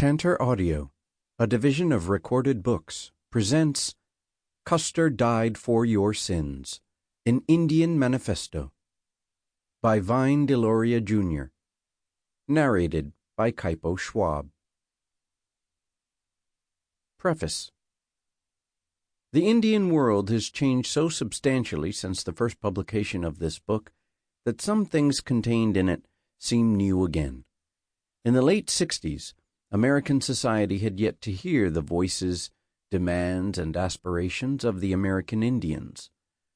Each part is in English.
Tantor Audio, a division of Recorded Books, presents Custer Died for Your Sins, an Indian Manifesto, by Vine Deloria, Jr., narrated by Kaipo Schwab. Preface. The Indian world has changed so substantially since the first publication of this book that some things contained in it seem new again. In the late 60s, American society had yet to hear the voices, demands, and aspirations of the American Indians.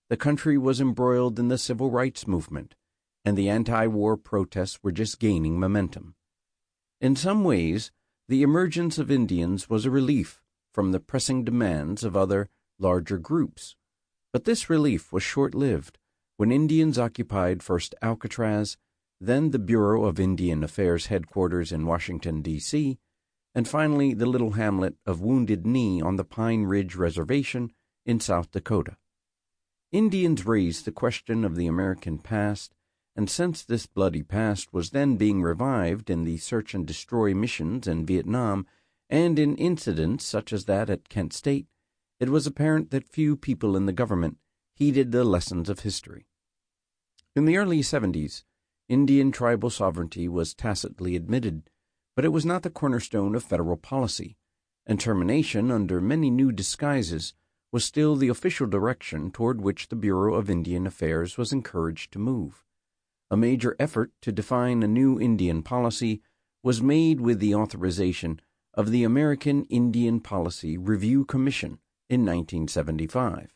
The country was embroiled in the civil rights movement, and the anti-war protests were just gaining momentum. In some ways, the emergence of Indians was a relief from the pressing demands of other, larger groups. But this relief was short-lived when Indians occupied first Alcatraz, then the Bureau of Indian Affairs headquarters in Washington, D.C., and finally the little hamlet of Wounded Knee on the Pine Ridge Reservation in South Dakota. Indians raised the question of the American past, and since this bloody past was then being revived in the search and destroy missions in Vietnam and in incidents such as that at Kent State, it was apparent that few people in the government heeded the lessons of history. In the early 70s, Indian tribal sovereignty was tacitly admitted, but it was not the cornerstone of federal policy, and termination under many new disguises was still the official direction toward which the Bureau of Indian Affairs was encouraged to move. A major effort to define a new Indian policy was made with the authorization of the American Indian Policy Review Commission in 1975,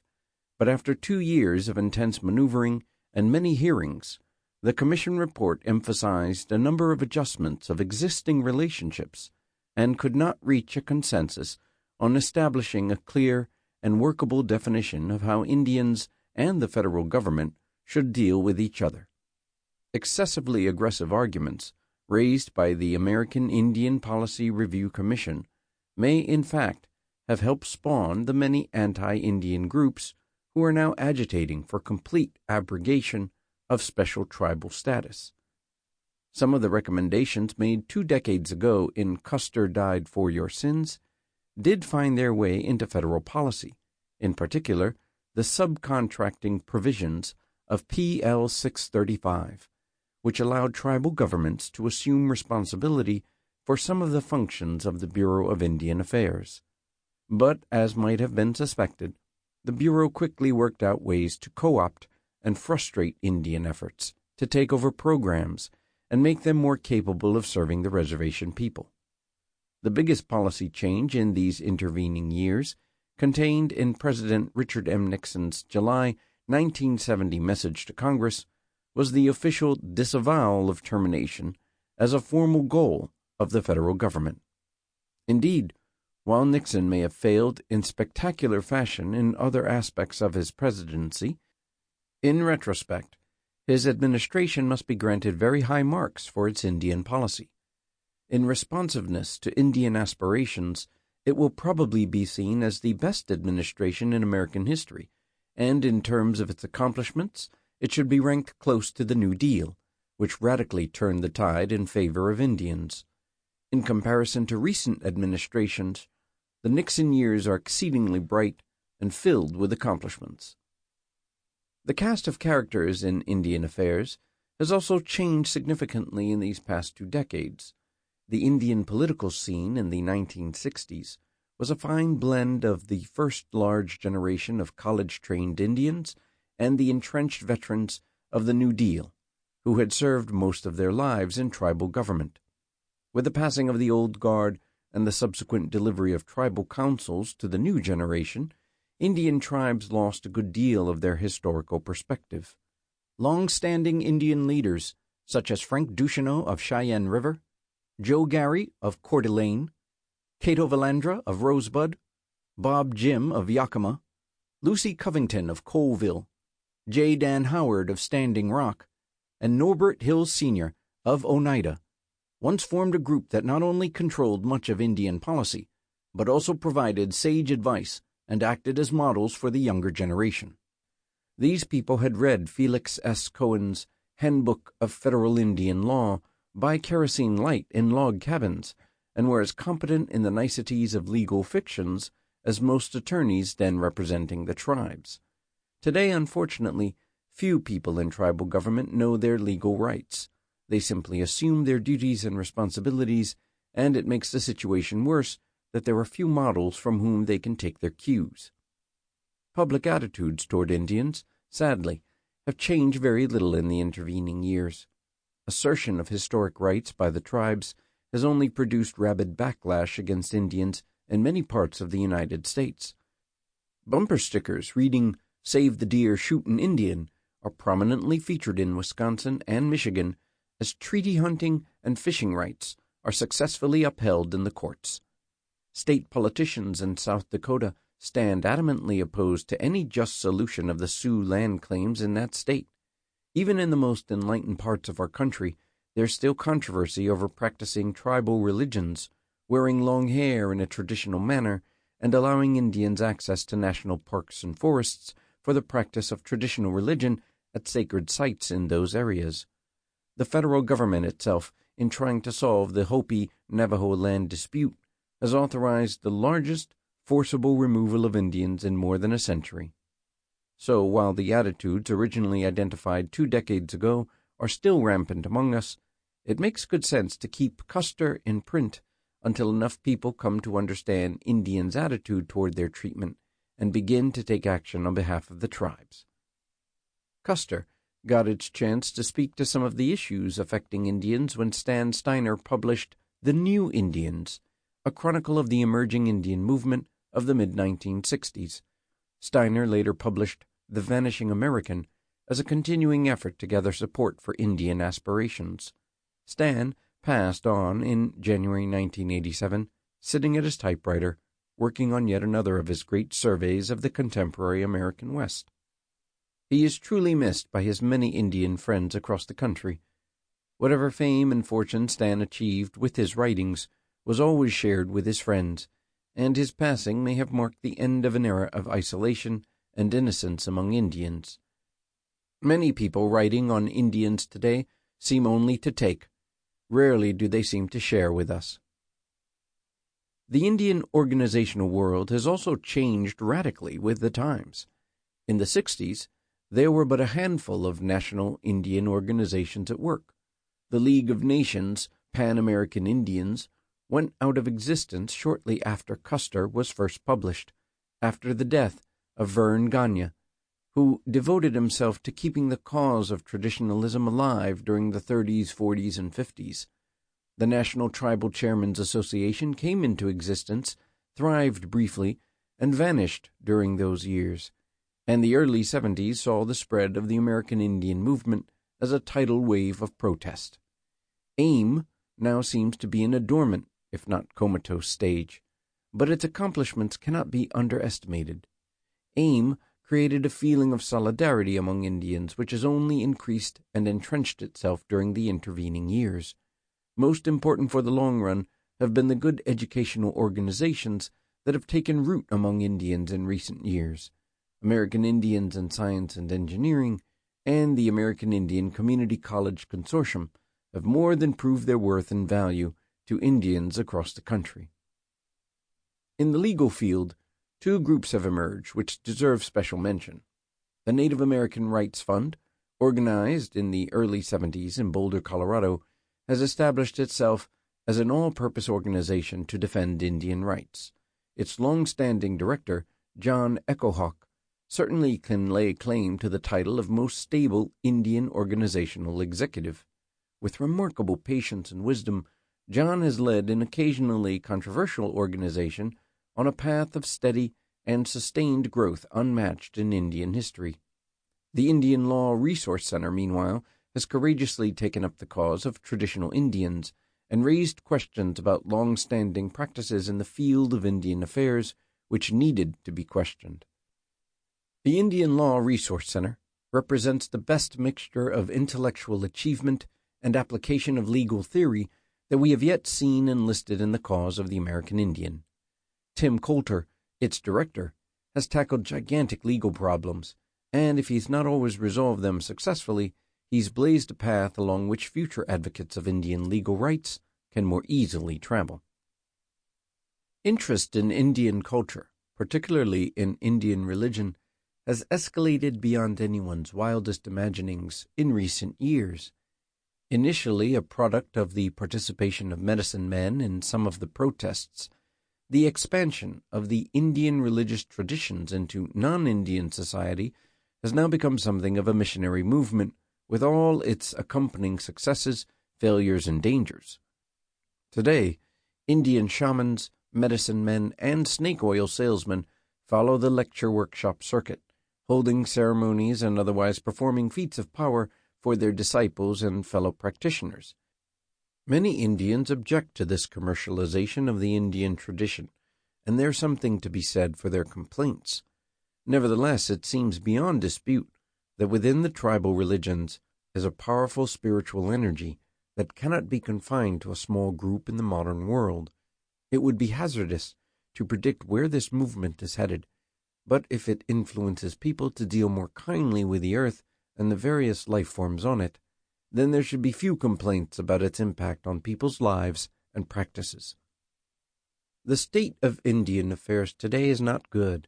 but after 2 years of intense maneuvering and many hearings, the Commission report emphasized a number of adjustments of existing relationships and could not reach a consensus on establishing a clear and workable definition of how Indians and the federal government should deal with each other. Excessively aggressive arguments raised by the American Indian Policy Review Commission may, in fact, have helped spawn the many anti-Indian groups who are now agitating for complete abrogation of special tribal status. Some of the recommendations made 2 decades ago in Custer Died for Your Sins did find their way into federal policy, in particular the subcontracting provisions of PL 635, which allowed tribal governments to assume responsibility for some of the functions of the Bureau of Indian Affairs. But, as might have been suspected, the Bureau quickly worked out ways to co-opt and frustrate Indian efforts to take over programs and make them more capable of serving the reservation people. The biggest policy change in these intervening years, contained in President Richard M. Nixon's July 1970 message to Congress, was the official disavowal of termination as a formal goal of the federal government. Indeed, while Nixon may have failed in spectacular fashion in other aspects of his presidency, in retrospect, his administration must be granted very high marks for its Indian policy. In responsiveness to Indian aspirations, it will probably be seen as the best administration in American history, and in terms of its accomplishments, it should be ranked close to the New Deal, which radically turned the tide in favor of Indians. In comparison to recent administrations, the Nixon years are exceedingly bright and filled with accomplishments. The cast of characters in Indian affairs has also changed significantly in these past 2 decades. The Indian political scene in the 1960s was a fine blend of the first large generation of college-trained Indians and the entrenched veterans of the New Deal, who had served most of their lives in tribal government. With the passing of the old guard and the subsequent delivery of tribal councils to the new generation, Indian tribes lost a good deal of their historical perspective. Long-standing Indian leaders, such as Frank Duchesneau of Cheyenne River, Joe Gary of Coeur d'Alene, Cato Valandra of Rosebud, Bob Jim of Yakima, Lucy Covington of Colville, J. Dan Howard of Standing Rock, and Norbert Hill Sr. of Oneida, once formed a group that not only controlled much of Indian policy, but also provided sage advice and acted as models for the younger generation. These people had read Felix S. Cohen's Handbook of Federal Indian Law by kerosene light in log cabins and were as competent in the niceties of legal fictions as most attorneys then representing the tribes. Today, unfortunately, few people in tribal government know their legal rights. They simply assume their duties and responsibilities, and it makes the situation worse that there are few models from whom they can take their cues. Public attitudes toward Indians, sadly, have changed very little in the intervening years. Assertion of historic rights by the tribes has only produced rabid backlash against Indians in many parts of the United States. Bumper stickers reading "Save the Deer, Shootin' Indian" are prominently featured in Wisconsin and Michigan as treaty hunting and fishing rights are successfully upheld in the courts. State politicians in South Dakota stand adamantly opposed to any just solution of the Sioux land claims in that state. Even in the most enlightened parts of our country, there's still controversy over practicing tribal religions, wearing long hair in a traditional manner, and allowing Indians access to national parks and forests for the practice of traditional religion at sacred sites in those areas. The federal government itself, in trying to solve the Hopi-Navajo land dispute, has authorized the largest forcible removal of Indians in more than a century. So, while the attitudes originally identified 2 decades ago are still rampant among us, it makes good sense to keep Custer in print until enough people come to understand Indians' attitude toward their treatment and begin to take action on behalf of the tribes. Custer got its chance to speak to some of the issues affecting Indians when Stan Steiner published The New Indians, a chronicle of the emerging Indian movement of the mid-1960s. Steiner later published The Vanishing American as a continuing effort to gather support for Indian aspirations. Stan passed on in January 1987, sitting at his typewriter, working on yet another of his great surveys of the contemporary American West. He is truly missed by his many Indian friends across the country. Whatever fame and fortune Stan achieved with his writings was always shared with his friends, and his passing may have marked the end of an era of isolation and innocence among Indians. Many people writing on Indians today seem only to take. Rarely do they seem to share with us. The Indian organizational world has also changed radically with the times. In the 60s, there were but a handful of national Indian organizations at work. The League of Nations Pan-American Indians went out of existence shortly after Custer was first published, after the death of Vern Gagne, who devoted himself to keeping the cause of traditionalism alive during the 30s, 40s, and 50s. The National Tribal Chairmen's Association came into existence, thrived briefly, and vanished during those years, and the early 70s saw the spread of the American Indian movement as a tidal wave of protest. AIM now seems to be in a dormant, if not comatose, stage, but its accomplishments cannot be underestimated. AIM created a feeling of solidarity among Indians which has only increased and entrenched itself during the intervening years. Most important for the long run have been the good educational organizations that have taken root among Indians in recent years. American Indians in Science and Engineering and the American Indian Community College Consortium have more than proved their worth and value to Indians across the country. In the legal field, 2 groups have emerged which deserve special mention. The Native American Rights Fund, organized in the early 70s in Boulder, Colorado, has established itself as an all-purpose organization to defend Indian rights. Its long-standing director, John Echohawk, certainly can lay claim to the title of most stable Indian organizational executive. With remarkable patience and wisdom, John has led an occasionally controversial organization on a path of steady and sustained growth unmatched in Indian history. The Indian Law Resource Center, meanwhile, has courageously taken up the cause of traditional Indians and raised questions about long-standing practices in the field of Indian affairs which needed to be questioned. The Indian Law Resource Center represents the best mixture of intellectual achievement and application of legal theory that we have yet seen enlisted in the cause of the American Indian. Tim Coulter, its director, has tackled gigantic legal problems, and if he's not always resolved them successfully, he's blazed a path along which future advocates of Indian legal rights can more easily travel. Interest in Indian culture, particularly in Indian religion, has escalated beyond anyone's wildest imaginings in recent years. Initially a product of the participation of medicine men in some of the protests, the expansion of the Indian religious traditions into non-Indian society has now become something of a missionary movement, with all its accompanying successes, failures, and dangers. Today, Indian shamans, medicine men, and snake oil salesmen follow the lecture workshop circuit, holding ceremonies and otherwise performing feats of power for their disciples and fellow practitioners. Many Indians object to this commercialization of the Indian tradition, and there's something to be said for their complaints. Nevertheless, it seems beyond dispute that within the tribal religions is a powerful spiritual energy that cannot be confined to a small group in the modern world. It would be hazardous to predict where this movement is headed, but if it influences people to deal more kindly with the earth and the various life forms on it, then there should be few complaints about its impact on people's lives and practices. The state of Indian affairs today is not good,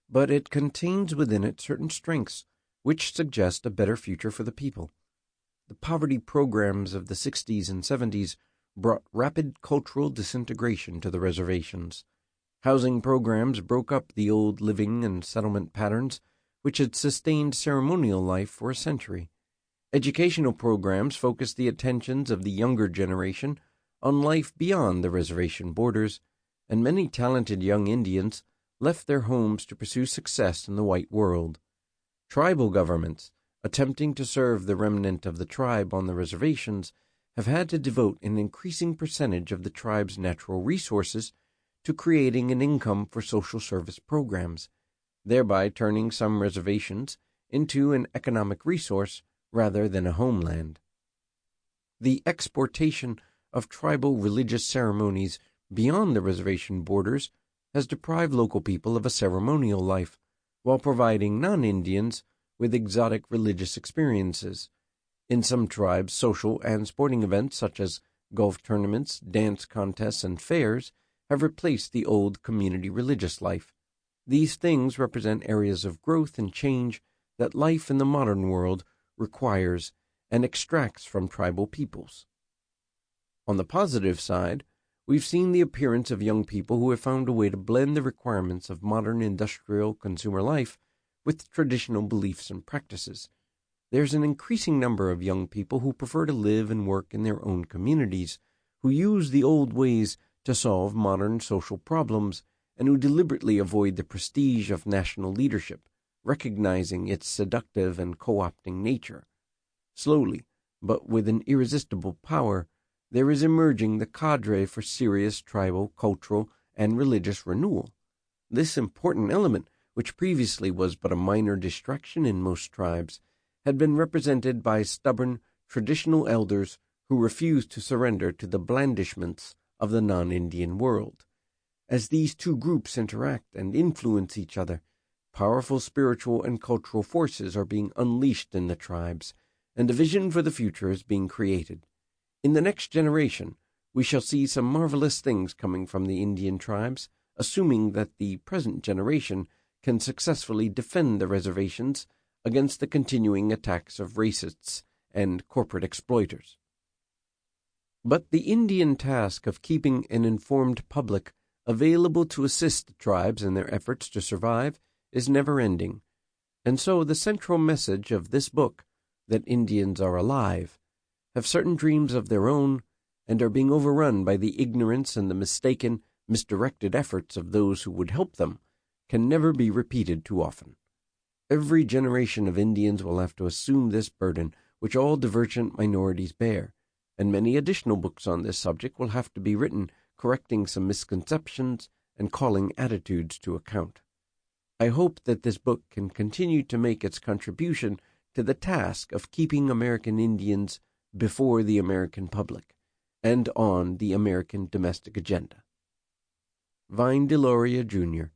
but it contains within it certain strengths which suggest a better future for the people. The poverty programs of the 60s and 70s brought rapid cultural disintegration to the reservations. Housing programs broke up the old living and settlement patterns which had sustained ceremonial life for a century. Educational programs focused the attentions of the younger generation on life beyond the reservation borders, and many talented young Indians left their homes to pursue success in the white world. Tribal governments, attempting to serve the remnant of the tribe on the reservations, have had to devote an increasing percentage of the tribe's natural resources to creating an income for social service programs, thereby turning some reservations into an economic resource rather than a homeland. The exportation of tribal religious ceremonies beyond the reservation borders has deprived local people of a ceremonial life, while providing non-Indians with exotic religious experiences. In some tribes, social and sporting events such as golf tournaments, dance contests, and fairs have replaced the old community religious life. These things represent areas of growth and change that life in the modern world requires and extracts from tribal peoples. On the positive side, we've seen the appearance of young people who have found a way to blend the requirements of modern industrial consumer life with traditional beliefs and practices. There's an increasing number of young people who prefer to live and work in their own communities, who use the old ways to solve modern social problems, and who deliberately avoid the prestige of national leadership, recognizing its seductive and co-opting nature. Slowly, but with an irresistible power, there is emerging the cadre for serious tribal, cultural, and religious renewal. This important element, which previously was but a minor distraction in most tribes, had been represented by stubborn, traditional elders who refused to surrender to the blandishments of the non-Indian world. As these two groups interact and influence each other, powerful spiritual and cultural forces are being unleashed in the tribes, and a vision for the future is being created. In the next generation, we shall see some marvelous things coming from the Indian tribes, assuming that the present generation can successfully defend the reservations against the continuing attacks of racists and corporate exploiters. But the Indian task of keeping an informed public available to assist the tribes in their efforts to survive is never-ending, and so the central message of this book, that Indians are alive, have certain dreams of their own, and are being overrun by the ignorance and the mistaken, misdirected efforts of those who would help them, can never be repeated too often. Every generation of Indians will have to assume this burden which all divergent minorities bear, and many additional books on this subject will have to be written, correcting some misconceptions and calling attitudes to account. I hope that this book can continue to make its contribution to the task of keeping American Indians before the American public and on the American domestic agenda. Vine Deloria, Jr.,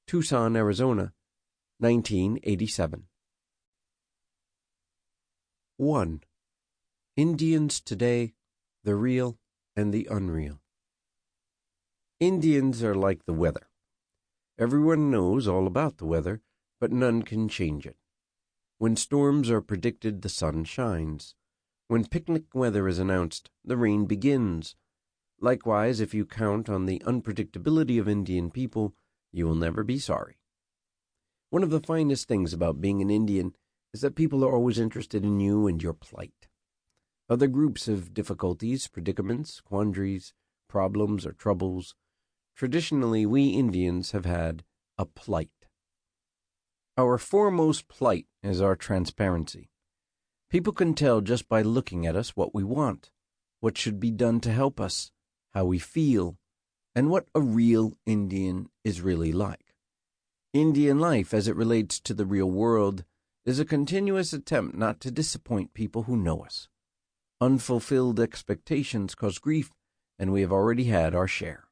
Tucson, Arizona, 1987. 1. Indians Today, the Real and the Unreal. Indians are like the weather. Everyone knows all about the weather, but none can change it. When storms are predicted, the sun shines. When picnic weather is announced, the rain begins. Likewise, if you count on the unpredictability of Indian people, you will never be sorry. One of the finest things about being an Indian is that people are always interested in you and your plight. Other groups have difficulties, predicaments, quandaries, problems, or troubles. Traditionally, we Indians have had a plight. Our foremost plight is our transparency. People can tell just by looking at us what we want, what should be done to help us, how we feel, and what a real Indian is really like. Indian life, as it relates to the real world, is a continuous attempt not to disappoint people who know us. Unfulfilled expectations cause grief, and we have already had our share.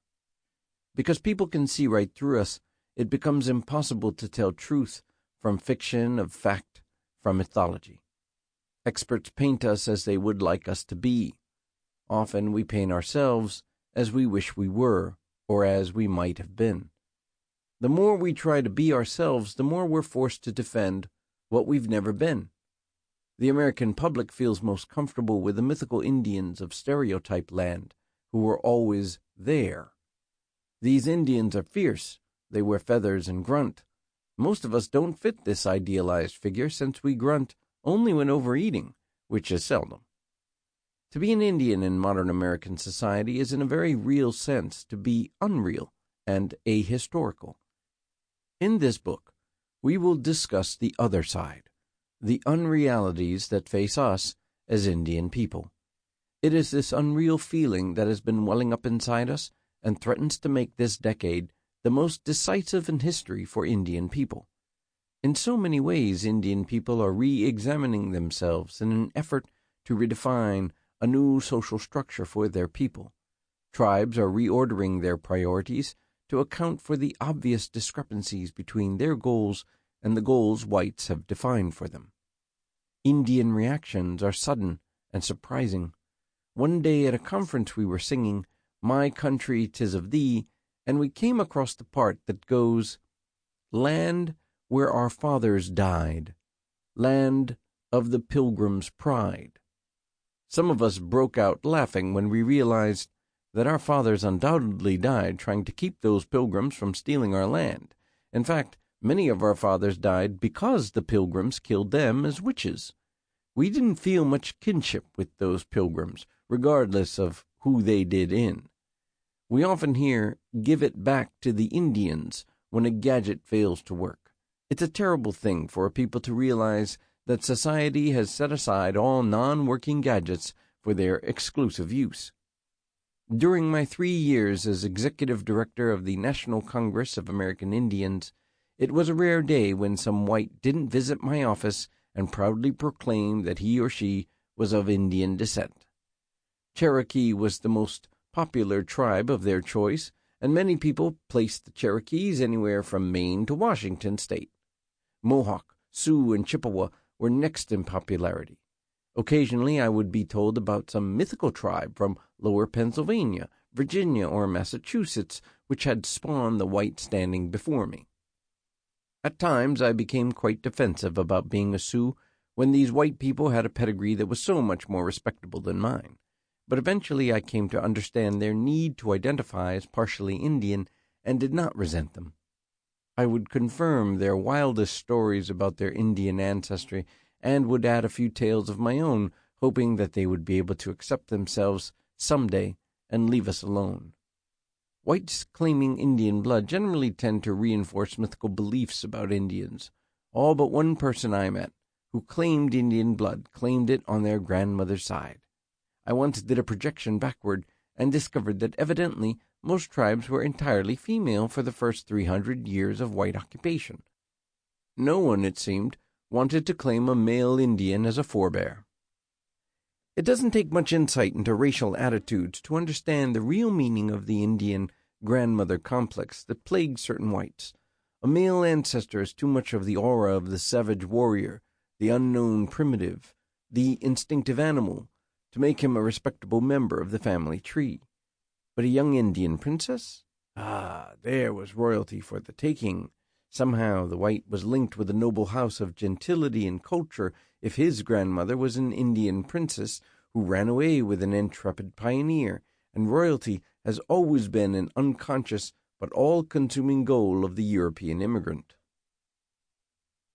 Because people can see right through us, it becomes impossible to tell truth from fiction, of fact from mythology. Experts paint us as they would like us to be. Often we paint ourselves as we wish we were, or as we might have been. The more we try to be ourselves, the more we're forced to defend what we've never been. The American public feels most comfortable with the mythical Indians of stereotype land, who were always there. These Indians are fierce, they wear feathers and grunt. Most of us don't fit this idealized figure, since we grunt only when overeating, which is seldom. To be an Indian in modern American society is in a very real sense to be unreal and ahistorical. In this book, we will discuss the other side, the unrealities that face us as Indian people. It is this unreal feeling that has been welling up inside us and threatens to make this decade the most decisive in history for Indian people. In so many ways, Indian people are re-examining themselves in an effort to redefine a new social structure for their people. Tribes are reordering their priorities to account for the obvious discrepancies between their goals and the goals whites have defined for them. Indian reactions are sudden and surprising. One day at a conference we were singing, "My Country 'Tis of Thee," and we came across the part that goes, "Land where our fathers died, land of the Pilgrim's pride." Some of us broke out laughing when we realized that our fathers undoubtedly died trying to keep those pilgrims from stealing our land. In fact, many of our fathers died because the pilgrims killed them as witches. We didn't feel much kinship with those pilgrims, regardless of who they did in. We often hear, "Give it back to the Indians," when a gadget fails to work. It's a terrible thing for a people to realize that society has set aside all non-working gadgets for their exclusive use. During my 3 years as executive director of the National Congress of American Indians, it was a rare day when some white didn't visit my office and proudly proclaim that he or she was of Indian descent. Cherokee was the most popular tribe of their choice, and many people placed the Cherokees anywhere from Maine to Washington state. Mohawk, Sioux, and Chippewa were next in popularity. Occasionally I would be told about some mythical tribe from lower Pennsylvania, Virginia, or Massachusetts, which had spawned the white standing before me. At times I became quite defensive about being a Sioux when these white people had a pedigree that was so much more respectable than mine. But eventually I came to understand their need to identify as partially Indian and did not resent them. I would confirm their wildest stories about their Indian ancestry and would add a few tales of my own, hoping that they would be able to accept themselves someday and leave us alone. Whites claiming Indian blood generally tend to reinforce mythical beliefs about Indians. All but one person I met who claimed Indian blood claimed it on their grandmother's side. I once did a projection backward and discovered that evidently most tribes were entirely female for the first 300 years of white occupation. No one, it seemed, wanted to claim a male Indian as a forebear. It doesn't take much insight into racial attitudes to understand the real meaning of the Indian grandmother complex that plagues certain whites. A male ancestor is too much of the aura of the savage warrior, the unknown primitive, the instinctive animal, to make him a respectable member of the family tree. But a young Indian princess? Ah, there was royalty for the taking. Somehow the white was linked with a noble house of gentility and culture if his grandmother was an Indian princess who ran away with an intrepid pioneer, and royalty has always been an unconscious but all-consuming goal of the European immigrant.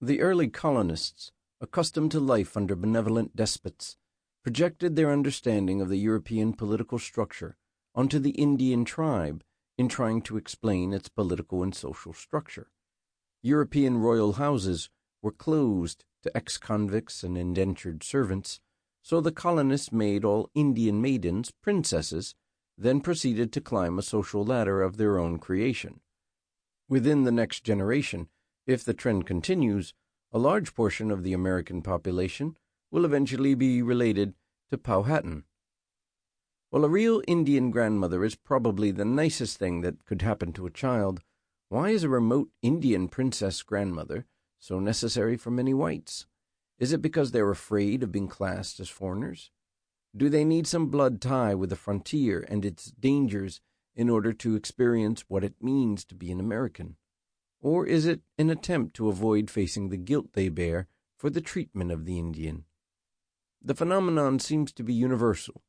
The early colonists, accustomed to life under benevolent despots, projected their understanding of the European political structure onto the Indian tribe in trying to explain its political and social structure. European royal houses were closed to ex-convicts and indentured servants, so the colonists made all Indian maidens princesses, then proceeded to climb a social ladder of their own creation. Within the next generation, if the trend continues, a large portion of the American population will eventually be related to Powhatan. While a real Indian grandmother is probably the nicest thing that could happen to a child, why is a remote Indian princess grandmother so necessary for many whites? Is it because they're afraid of being classed as foreigners? Do they need some blood tie with the frontier and its dangers in order to experience what it means to be an American? Or is it an attempt to avoid facing the guilt they bear for the treatment of the Indian? The phenomenon seems to be universal.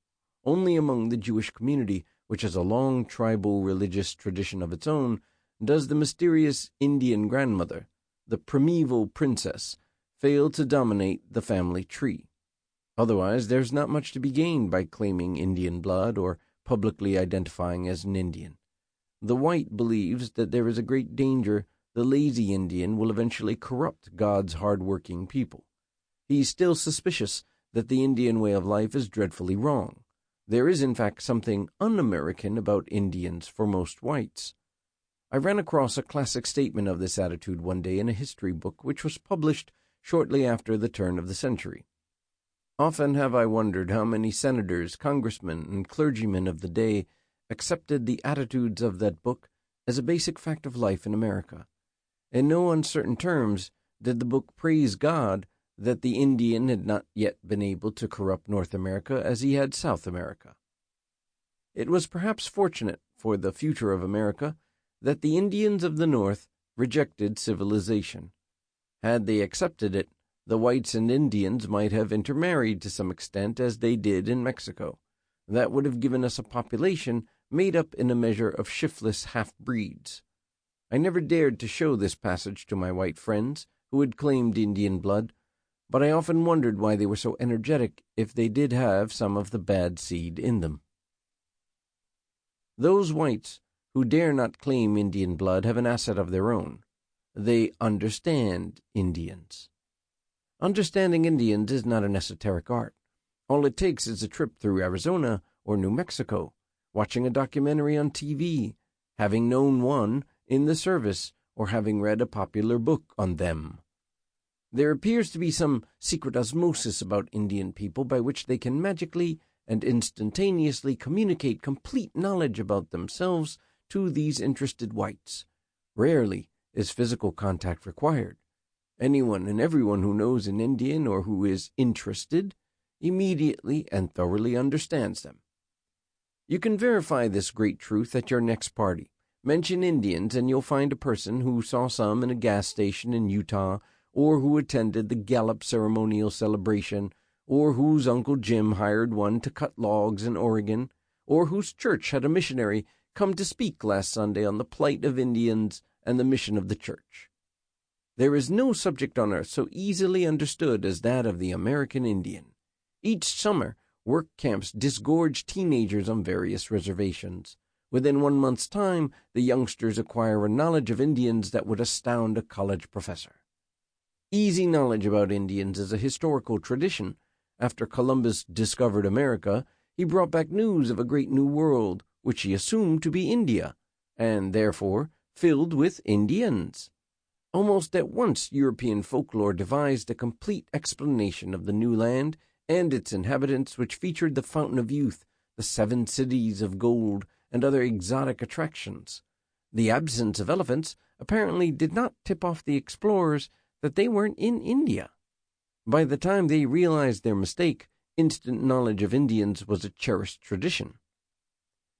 Only among the Jewish community, which has a long tribal religious tradition of its own, does the mysterious Indian grandmother, the primeval princess, fail to dominate the family tree. Otherwise, there's not much to be gained by claiming Indian blood or publicly identifying as an Indian. The white believes that there is a great danger the lazy Indian will eventually corrupt God's hard-working people. He's still suspicious that the Indian way of life is dreadfully wrong. There is, in fact, something un-American about Indians for most whites. I ran across a classic statement of this attitude one day in a history book which was published shortly after the turn of the century. Often have I wondered how many senators, congressmen, and clergymen of the day accepted the attitudes of that book as a basic fact of life in America. In no uncertain terms did the book praise God that the Indian had not yet been able to corrupt North America as he had South America. It was perhaps fortunate for the future of America that the Indians of the North rejected civilization. Had they accepted it, the whites and Indians might have intermarried to some extent as they did in Mexico. That would have given us a population made up in a measure of shiftless half-breeds. I never dared to show this passage to my white friends who had claimed Indian blood, but I often wondered why they were so energetic if they did have some of the bad seed in them. Those whites who dare not claim Indian blood have an asset of their own. They understand Indians. Understanding Indians is not an esoteric art. All it takes is a trip through Arizona or New Mexico, watching a documentary on TV, having known one in the service, or having read a popular book on them. There appears to be some secret osmosis about Indian people by which they can magically and instantaneously communicate complete knowledge about themselves to these interested whites. Rarely is physical contact required. Anyone and everyone who knows an Indian or who is interested immediately and thoroughly understands them. You can verify this great truth at your next party. Mention Indians and you'll find a person who saw some in a gas station in Utah, or who attended the Gallup ceremonial celebration, or whose Uncle Jim hired one to cut logs in Oregon, or whose church had a missionary come to speak last Sunday on the plight of Indians and the mission of the church. There is no subject on earth so easily understood as that of the American Indian. Each summer, work camps disgorge teenagers on various reservations. Within 1 month's time, the youngsters acquire a knowledge of Indians that would astound a college professor. Easy knowledge about Indians is a historical tradition. After Columbus discovered America, he brought back news of a great new world, which he assumed to be India, and therefore filled with Indians. Almost at once, European folklore devised a complete explanation of the new land and its inhabitants, which featured the Fountain of Youth, the 7 cities of gold, and other exotic attractions. The absence of elephants apparently did not tip off the explorers that they weren't in India. By the time they realized their mistake, instant knowledge of Indians was a cherished tradition.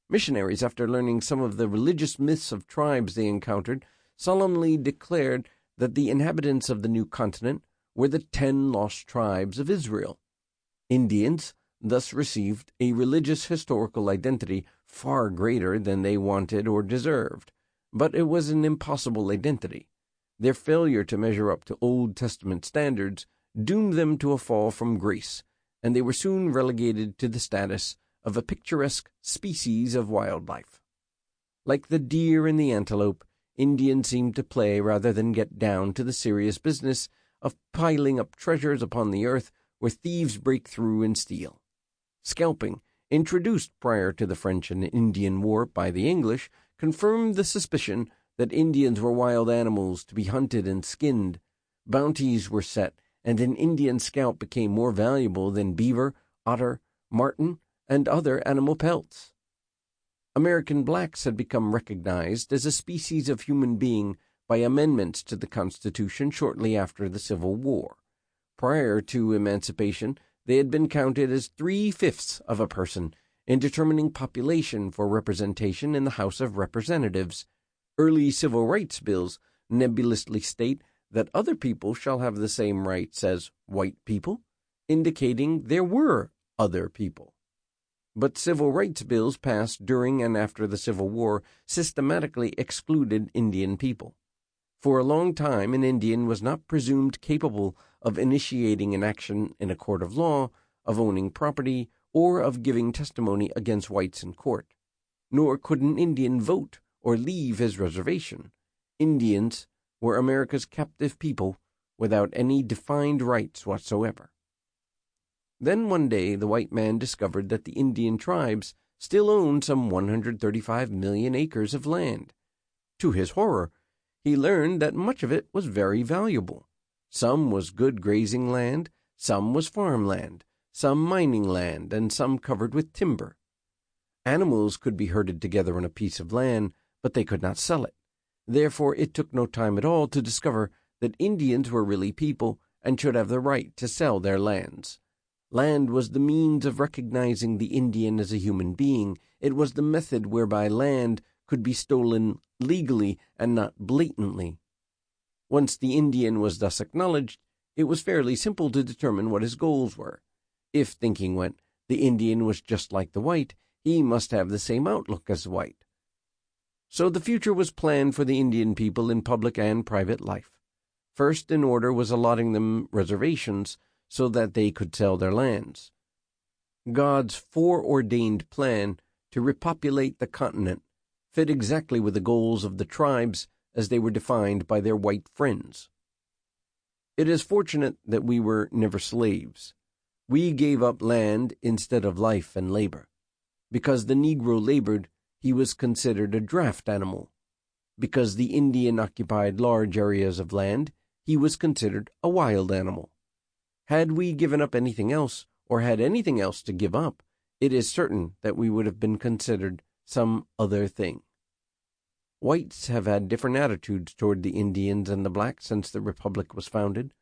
Missionaries, after learning some of the religious myths of tribes they encountered, solemnly declared that the inhabitants of the new continent were the 10 lost tribes of Israel. Indians thus received a religious historical identity far greater than they wanted or deserved, but it was an impossible identity. Their failure to measure up to Old Testament standards doomed them to a fall from grace, and they were soon relegated to the status of a picturesque species of wildlife. Like the deer and the antelope, Indians seemed to play rather than get down to the serious business of piling up treasures upon the earth where thieves break through and steal. Scalping, introduced prior to the French and Indian War by the English, confirmed the suspicion that Indians were wild animals to be hunted and skinned. Bounties were set, and an Indian scalp became more valuable than beaver, otter, marten, and other animal pelts. American blacks had become recognized as a species of human being by amendments to the Constitution shortly after the Civil War. Prior to emancipation, they had been counted as 3/5 of a person in determining population for representation in the House of Representatives. Early civil rights bills nebulously state that other people shall have the same rights as white people, indicating there were other people. But civil rights bills passed during and after the Civil War systematically excluded Indian people. For a long time, an Indian was not presumed capable of initiating an action in a court of law, of owning property, or of giving testimony against whites in court. Nor could an Indian vote or leave his reservation. Indians were America's captive people without any defined rights whatsoever. Then one day the white man discovered that the Indian tribes still owned some 135 million acres of land. To his horror, he learned that much of it was very valuable. Some was good grazing land, some was farmland, some mining land, and some covered with timber. Animals could be herded together on a piece of land, but they could not sell it. Therefore, it took no time at all to discover that Indians were really people and should have the right to sell their lands. Land was the means of recognizing the Indian as a human being. It was the method whereby land could be stolen legally and not blatantly. Once the Indian was thus acknowledged, it was fairly simple to determine what his goals were. If, thinking went, the Indian was just like the white, he must have the same outlook as the white. So the future was planned for the Indian people in public and private life. First in order was allotting them reservations so that they could sell their lands. God's foreordained plan to repopulate the continent fit exactly with the goals of the tribes as they were defined by their white friends. It is fortunate that we were never slaves. We gave up land instead of life and labor. Because the Negro labored, he was considered a draft animal. Because the Indian occupied large areas of land, he was considered a wild animal. Had we given up anything else, or had anything else to give up, it is certain that we would have been considered some other thing. Whites have had different attitudes toward the Indians and the blacks since the Republic was founded.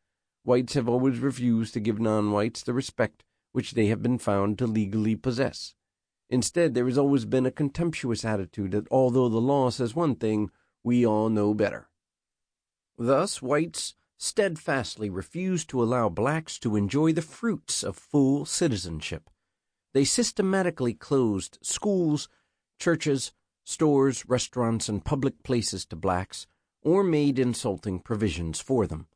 Whites have always refused to give non-whites the respect which they have been found to legally possess. Instead, there has always been a contemptuous attitude that although the law says one thing, we all know better. Thus, whites steadfastly refused to allow blacks to enjoy the fruits of full citizenship. They systematically closed schools, churches, stores, restaurants, and public places to blacks, or made insulting provisions for them.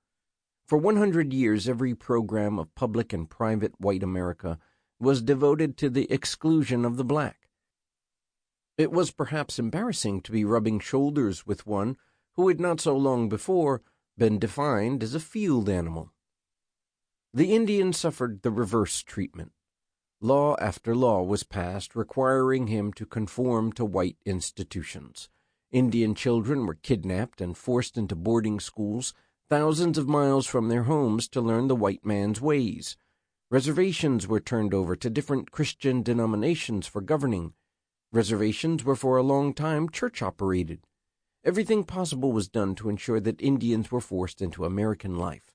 For 100 years, every program of public and private white America was devoted to the exclusion of the black. It was perhaps embarrassing to be rubbing shoulders with one who had not so long before been defined as a field animal. The Indian suffered the reverse treatment. Law after law was passed requiring him to conform to white institutions. Indian children were kidnapped and forced into boarding schools thousands of miles from their homes to learn the white man's ways. Reservations were turned over to different Christian denominations for governing. Reservations were for a long time church-operated. Everything possible was done to ensure that Indians were forced into American life.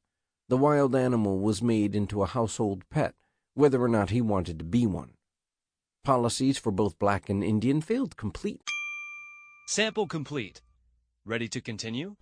The wild animal was made into a household pet, whether or not he wanted to be one. policies for both black and Indian failed complete. Sample complete. Ready to continue?